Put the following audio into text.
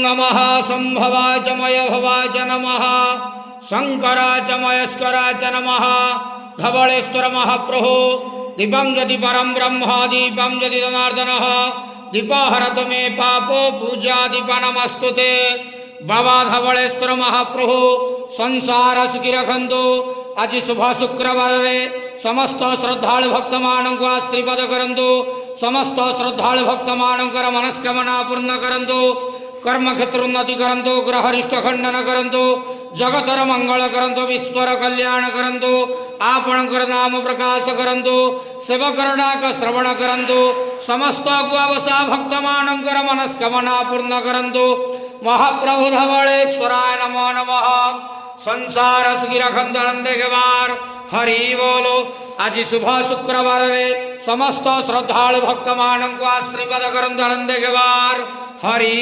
नमः संभवाच मय भवाच नमः शंकराच मयस्कराच नमः धवलेश्वर महाप्रभु दीपं यदि परं ब्रह्म दीपं यदि जनार्दनः दीपहरतु मे पापो पूजा दीप नमस्तुते बाबा धवलेश्वर महाप्रभु संसार सुखी रखंतु आज शुभ शुक्रवार रे समस्त श्रद्धालु भक्त मानक आशीर्वाद करंतु समस्त श्रद्धालु भक्त मानकर मनस्कामना पूर्ण करंतु कर्म क्षेत्र उन्नति करंतु ग्रह रिष्ट खंडन करंतु जगतर मंगल करंतु विश्वर कल्याण करंतु आपणकर नाम प्रकाश करंतु सेवकर डाक श्रवण करंतु समस्त गुआवसा भक्त मानकर मनस्कामना पूर्ण करंतु महाप्रभु धवलेश्वराय नमो नमः संसार सुखी रखंतु नंदे गवार हरि बोलो आज शुभ शुक्रवार रे समस्त श्रद्धालु भक्त मानक आशीर्वाद करंतु नंदे गवार हरि।